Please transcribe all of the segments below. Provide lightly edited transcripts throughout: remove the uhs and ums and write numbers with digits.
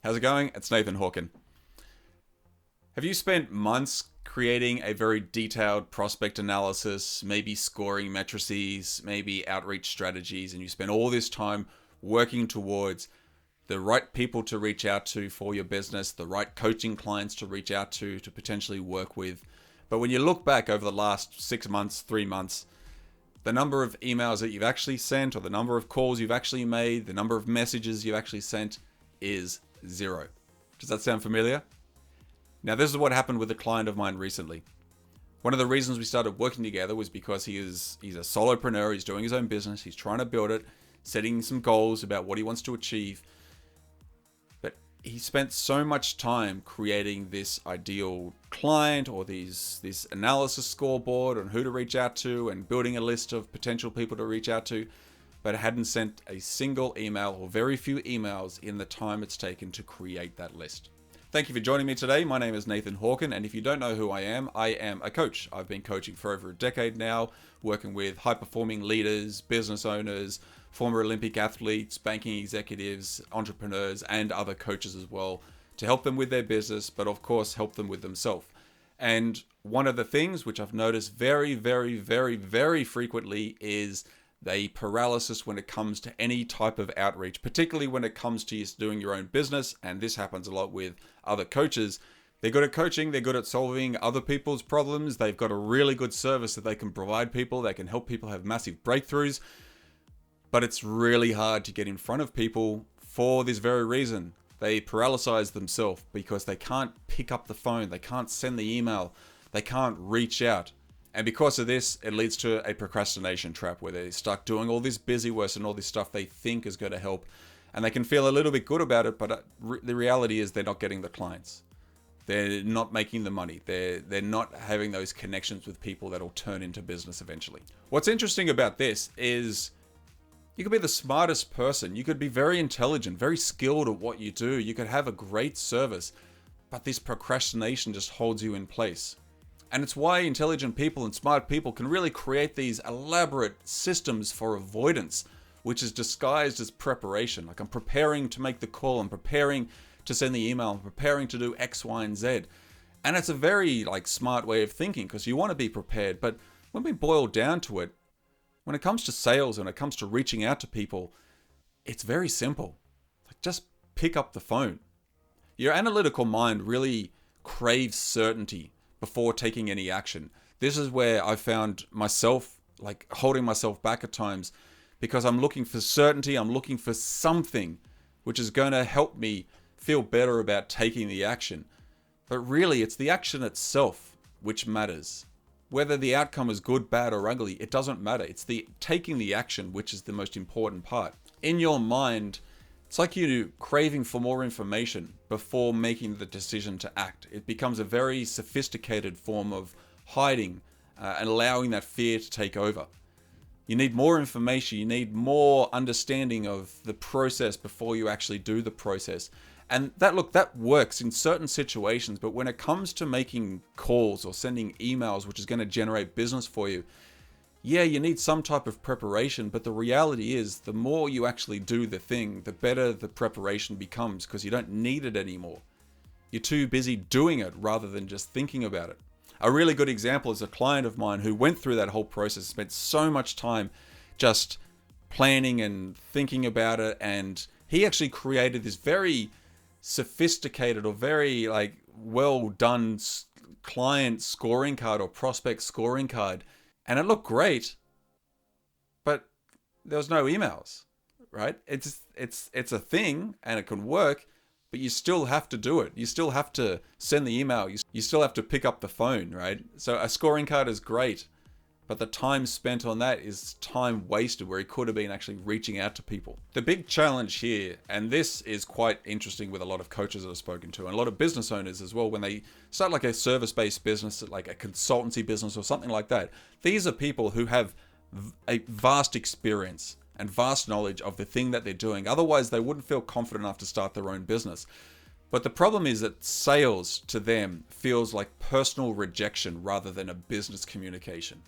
How's it going? It's Nathan Hawken. Have you spent months creating a very detailed prospect analysis, maybe scoring matrices, maybe outreach strategies, and you spend all this time working towards the right people to reach out to for your business, the right coaching clients to reach out to potentially work with? But when you look back over the last 6 months, 3 months, the number of emails that you've actually sent or the number of calls you've actually made, the number of messages you've actually sent is zero. Does that sound familiar? Now, this is what happened with a client of mine recently. One of the reasons we started working together was because he's a solopreneur, he's doing his own business, he's trying to build it, setting some goals about what he wants to achieve. But he spent so much time creating this ideal client or this analysis scoreboard on who to reach out to and building a list of potential people to reach out to, but hadn't sent a single email or very few emails in the time it's taken to create that list. Thank you for joining me today. My name is Nathan Hawken, and if you don't know who I am a coach. I've been coaching for over a decade now, working with high-performing leaders, business owners, former Olympic athletes, banking executives, entrepreneurs, and other coaches as well, to help them with their business, but of course help them with themselves. And one of the things which I've noticed very, very, very, very frequently is the paralysis when it comes to any type of outreach, particularly when it comes to doing your own business. And this happens a lot with other coaches. They're good at coaching. They're good at solving other people's problems. They've got a really good service that they can provide people. They can help people have massive breakthroughs. But it's really hard to get in front of people for this very reason. They paralyze themselves because they can't pick up the phone. They can't send the email. They can't reach out. And because of this, it leads to a procrastination trap where they're stuck doing all this busy work and all this stuff they think is going to help. And they can feel a little bit good about it, but the reality is they're not getting the clients. They're not making the money. They're not having those connections with people that will turn into business eventually. What's interesting about this is you could be the smartest person. You could be very intelligent, very skilled at what you do. You could have a great service, but this procrastination just holds you in place. And it's why intelligent people and smart people can really create these elaborate systems for avoidance, which is disguised as preparation. Like, I'm preparing to make the call, I'm preparing to send the email, I'm preparing to do X, Y, and Z. And it's a very smart way of thinking because you want to be prepared. But when we boil down to it, when it comes to sales and it comes to reaching out to people, it's very simple. Just pick up the phone. Your analytical mind really craves certainty before taking any action. This is where I found myself holding myself back at times because I'm looking for certainty. I'm looking for something which is going to help me feel better about taking the action. But really, it's the action itself which matters. Whether the outcome is good, bad, or ugly, it doesn't matter. It's the taking the action which is the most important part. In your mind, it's like you craving for more information before making the decision to act. It becomes a very sophisticated form of hiding and allowing that fear to take over. You need more information. You need more understanding of the process before you actually do the process. And that works in certain situations, but when it comes to making calls or sending emails, which is going to generate business for you, yeah, you need some type of preparation, but the reality is the more you actually do the thing, the better the preparation becomes because you don't need it anymore. You're too busy doing it rather than just thinking about it. A really good example is a client of mine who went through that whole process, spent so much time just planning and thinking about it, and he actually created this very sophisticated or very well done client scoring card or prospect scoring card. And it looked great, but there was no emails, right? It's a thing and it can work, but you still have to do it. You still have to send the email. You still have to pick up the phone, right? So a scoring card is great, but the time spent on that is time wasted where he could have been actually reaching out to people. The big challenge here, and this is quite interesting with a lot of coaches that I've spoken to and a lot of business owners as well, when they start a service-based business, like a consultancy business or something like that, these are people who have a vast experience and vast knowledge of the thing that they're doing. Otherwise, they wouldn't feel confident enough to start their own business. But the problem is that sales to them feels like personal rejection rather than a business communication.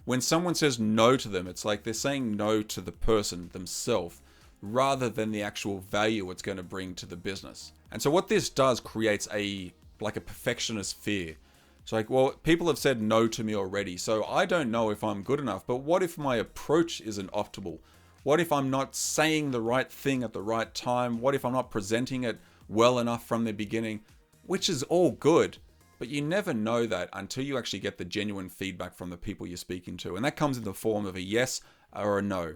When someone says no to them, it's like they're saying no to the person themselves rather than the actual value it's going to bring to the business. And so what this does creates a perfectionist fear. It's like, well, people have said no to me already, so I don't know if I'm good enough. But what if my approach isn't optimal? What if I'm not saying the right thing at the right time? What if I'm not presenting it well enough from the beginning? Which is all good, but you never know that until you actually get the genuine feedback from the people you're speaking to. And that comes in the form of a yes or a no.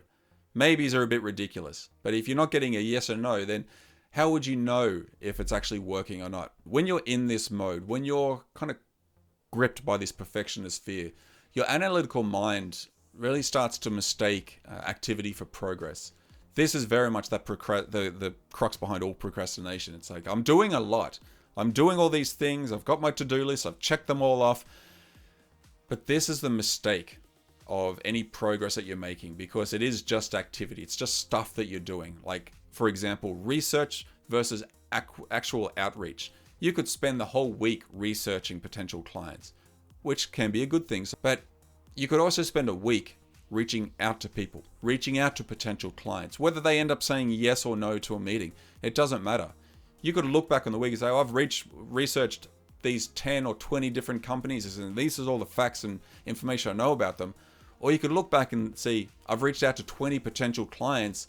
Maybes are a bit ridiculous, but if you're not getting a yes or no, then how would you know if it's actually working or not? When you're in this mode, when you're kind of gripped by this perfectionist fear, your analytical mind really starts to mistake activity for progress. This is very much that the crux behind all procrastination. It's like, I'm doing a lot. I'm doing all these things. I've got my to-do list. I've checked them all off. But this is the mistake of any progress that you're making, because it is just activity. It's just stuff that you're doing. Like, for example, research versus actual outreach. You could spend the whole week researching potential clients, which can be a good thing. But you could also spend a week reaching out to people, reaching out to potential clients. Whether they end up saying yes or no to a meeting, it doesn't matter. You could look back on the week and say, oh, I've researched these 10 or 20 different companies, and these are all the facts and information I know about them. Or you could look back and see, I've reached out to 20 potential clients.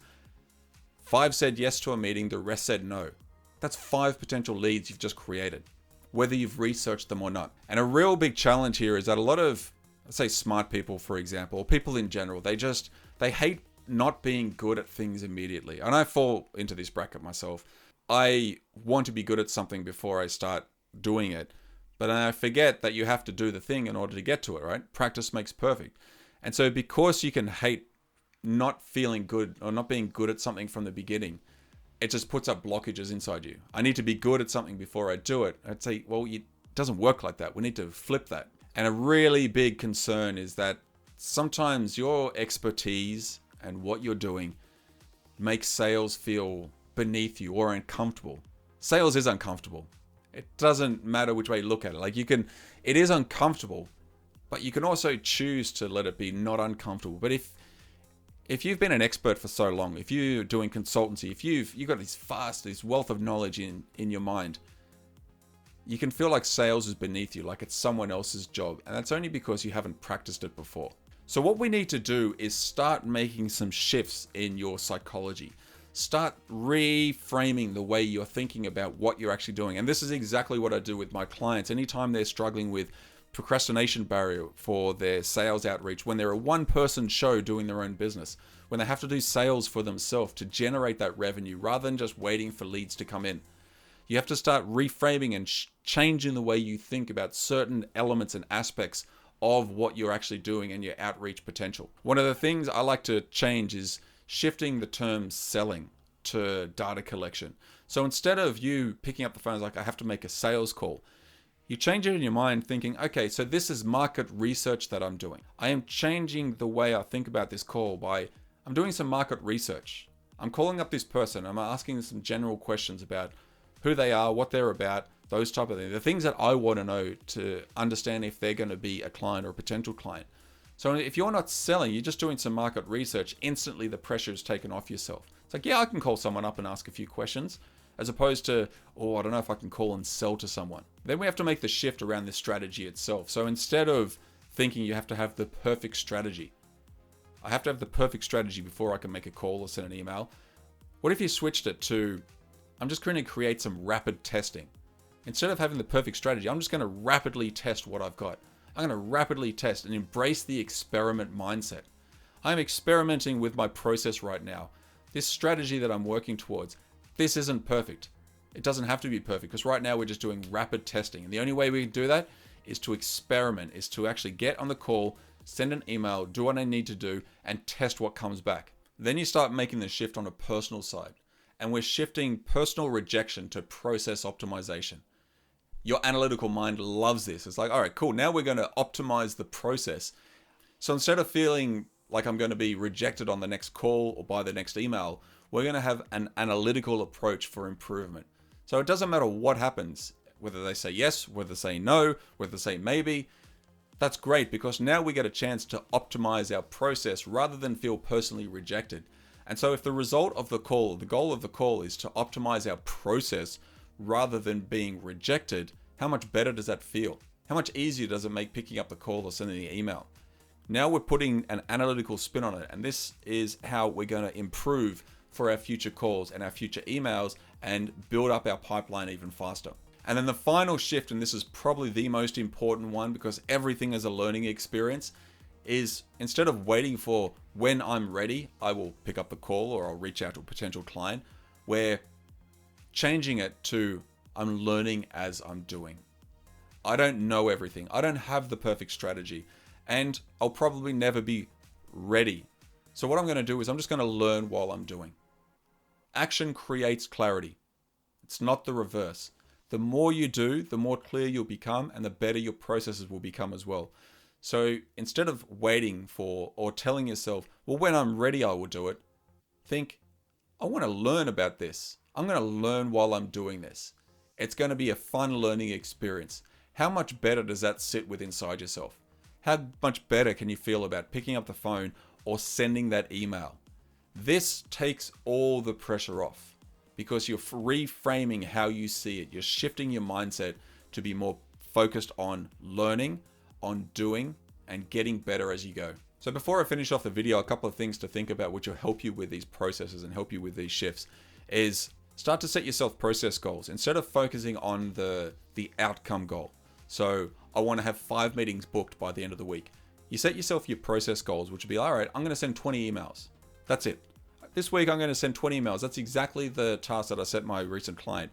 5 said yes to a meeting, the rest said no. That's 5 potential leads you've just created, whether you've researched them or not. And a real big challenge here is that a lot of, let's say, smart people, for example, or people in general, they hate not being good at things immediately. And I fall into this bracket myself. I want to be good at something before I start doing it, but then I forget that you have to do the thing in order to get to it, right? Practice makes perfect. And so because you can hate not feeling good or not being good at something from the beginning, it just puts up blockages inside you. I need to be good at something before I do it. I'd say, well, it doesn't work like that. We need to flip that. And a really big concern is that sometimes your expertise and what you're doing makes sales feel beneath you or uncomfortable. Sales is uncomfortable. It doesn't matter which way you look at it. Like, it is uncomfortable, but you can also choose to let it be not uncomfortable. But if you've been an expert for so long, if you're doing consultancy, if you've got this wealth of knowledge in your mind, you can feel like sales is beneath you, like it's someone else's job. And that's only because you haven't practiced it before. So what we need to do is start making some shifts in your psychology. Start reframing the way you're thinking about what you're actually doing. And this is exactly what I do with my clients. Anytime they're struggling with procrastination barrier for their sales outreach, when they're a one-person show doing their own business, when they have to do sales for themselves to generate that revenue rather than just waiting for leads to come in. You have to start reframing and changing the way you think about certain elements and aspects of what you're actually doing and your outreach potential. One of the things I like to change is shifting the term selling to data collection. So instead of you picking up the phone like, I have to make a sales call, you change it in your mind thinking, okay, so this is market research that I'm doing. I am changing the way I think about this call by, I'm doing some market research. I'm calling up this person. I'm asking them some general questions about who they are, what they're about, those type of things. The things that I want to know to understand if they're going to be a client or a potential client. So if you're not selling, you're just doing some market research, instantly the pressure is taken off yourself. It's like, yeah, I can call someone up and ask a few questions, as opposed to, oh, I don't know if I can call and sell to someone. Then we have to make the shift around the strategy itself. So instead of thinking you have to have the perfect strategy, I have to have the perfect strategy before I can make a call or send an email. What if you switched it to, I'm just going to create some rapid testing. Instead of having the perfect strategy, I'm just going to rapidly test what I've got. I'm going to rapidly test and embrace the experiment mindset. I'm experimenting with my process right now. This strategy that I'm working towards, this isn't perfect. It doesn't have to be perfect, because right now we're just doing rapid testing. And the only way we can do that is to experiment, is to actually get on the call, send an email, do what I need to do, and test what comes back. Then you start making the shift on a personal side. And we're shifting personal rejection to process optimization. Your analytical mind loves this. It's like, all right, cool. Now we're going to optimize the process. So instead of feeling like I'm going to be rejected on the next call or by the next email, we're going to have an analytical approach for improvement. So it doesn't matter what happens, whether they say yes, whether they say no, whether they say maybe. That's great, because now we get a chance to optimize our process rather than feel personally rejected. And so if the result of the call, the goal of the call is to optimize our process rather than being rejected, how much better does that feel? How much easier does it make picking up the call or sending an email? Now we're putting an analytical spin on it, and this is how we're going to improve for our future calls and our future emails and build up our pipeline even faster. And then the final shift, and this is probably the most important one because everything is a learning experience, is instead of waiting for when I'm ready, I will pick up the call or I'll reach out to a potential client, we're changing it to I'm learning as I'm doing. I don't know everything. I don't have the perfect strategy, and I'll probably never be ready. So what I'm going to do is I'm just going to learn while I'm doing. Action creates clarity. It's not the reverse. The more you do, the more clear you'll become and the better your processes will become as well. So instead of waiting for or telling yourself, well, when I'm ready, I will do it, think, I want to learn about this. I'm going to learn while I'm doing this. It's going to be a fun learning experience. How much better does that sit with inside yourself? How much better can you feel about picking up the phone or sending that email? This takes all the pressure off because you're reframing how you see it. You're shifting your mindset to be more focused on learning, on doing, and getting better as you go. So before I finish off the video, a couple of things to think about which will help you with these processes and help you with these shifts is start to set yourself process goals instead of focusing on the outcome goal. So I want to have 5 meetings booked by the end of the week. You set yourself your process goals, which would be, all right, I'm going to send 20 emails. That's it. This week I'm going to send 20 emails. That's exactly the task that I set my recent client.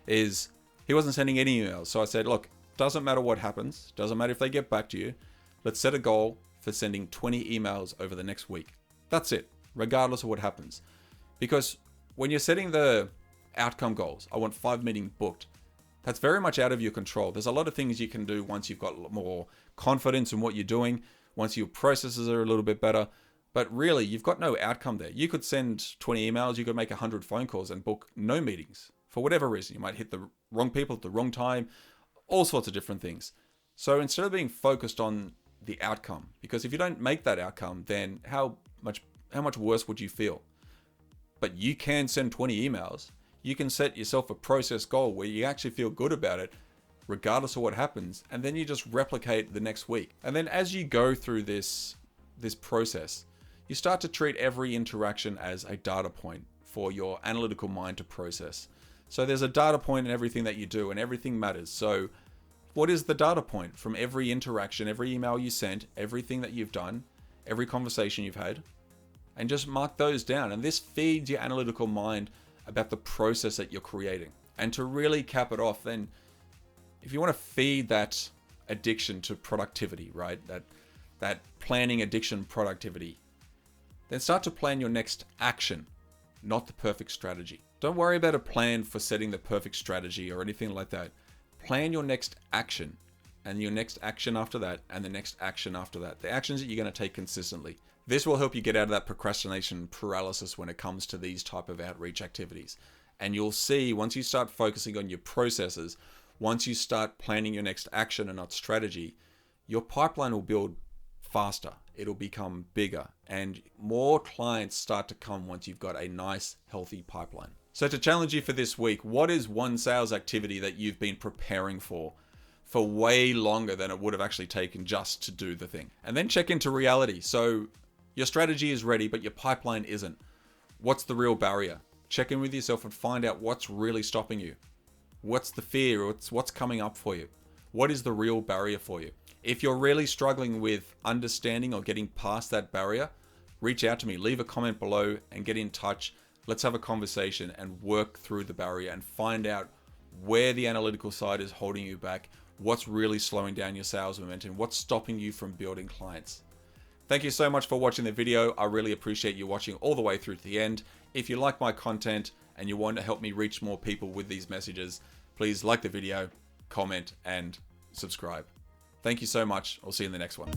Is he wasn't sending any emails. So I said, look, doesn't matter what happens. Doesn't matter if they get back to you. Let's set a goal for sending 20 emails over the next week. That's it, regardless of what happens. Because when you're setting the outcome goals, I want 5 meetings booked. That's very much out of your control. There's a lot of things you can do once you've got more confidence in what you're doing, once your processes are a little bit better. But really, you've got no outcome there. You could send 20 emails, you could make 100 phone calls and book no meetings for whatever reason. You might hit the wrong people at the wrong time, all sorts of different things. So instead of being focused on the outcome, because if you don't make that outcome, then how much worse would you feel? But you can send 20 emails. You can set yourself a process goal where you actually feel good about it, regardless of what happens, and then you just replicate the next week. And then as you go through this process, you start to treat every interaction as a data point for your analytical mind to process. So there's a data point in everything that you do, and everything matters. So what is the data point from every interaction, every email you sent, everything that you've done, every conversation you've had? And just mark those down. And this feeds your analytical mind about the process that you're creating. And to really cap it off, then if you want to feed that addiction to productivity, right? That planning addiction productivity, then start to plan your next action, not the perfect strategy. Don't worry about a plan for setting the perfect strategy or anything like that. Plan your next action and your next action after that and the next action after that. The actions that you're going to take consistently. This will help you get out of that procrastination paralysis when it comes to these type of outreach activities. And you'll see once you start focusing on your processes, once you start planning your next action and not strategy, your pipeline will build faster. It'll become bigger and more clients start to come once you've got a nice, healthy pipeline. So to challenge you for this week, what is one sales activity that you've been preparing for way longer than it would have actually taken just to do the thing? And then check into reality. So your strategy is ready, but your pipeline isn't. What's the real barrier? Check in with yourself and find out what's really stopping you. What's the fear? What's coming up for you? What is the real barrier for you? If you're really struggling with understanding or getting past that barrier, reach out to me, leave a comment below and get in touch. Let's have a conversation and work through the barrier and find out where the analytical side is holding you back, what's really slowing down your sales momentum, what's stopping you from building clients. Thank you so much for watching the video. I really appreciate you watching all the way through to the end. If you like my content and you want to help me reach more people with these messages, please like the video, comment, and subscribe. Thank you so much. I'll see you in the next one.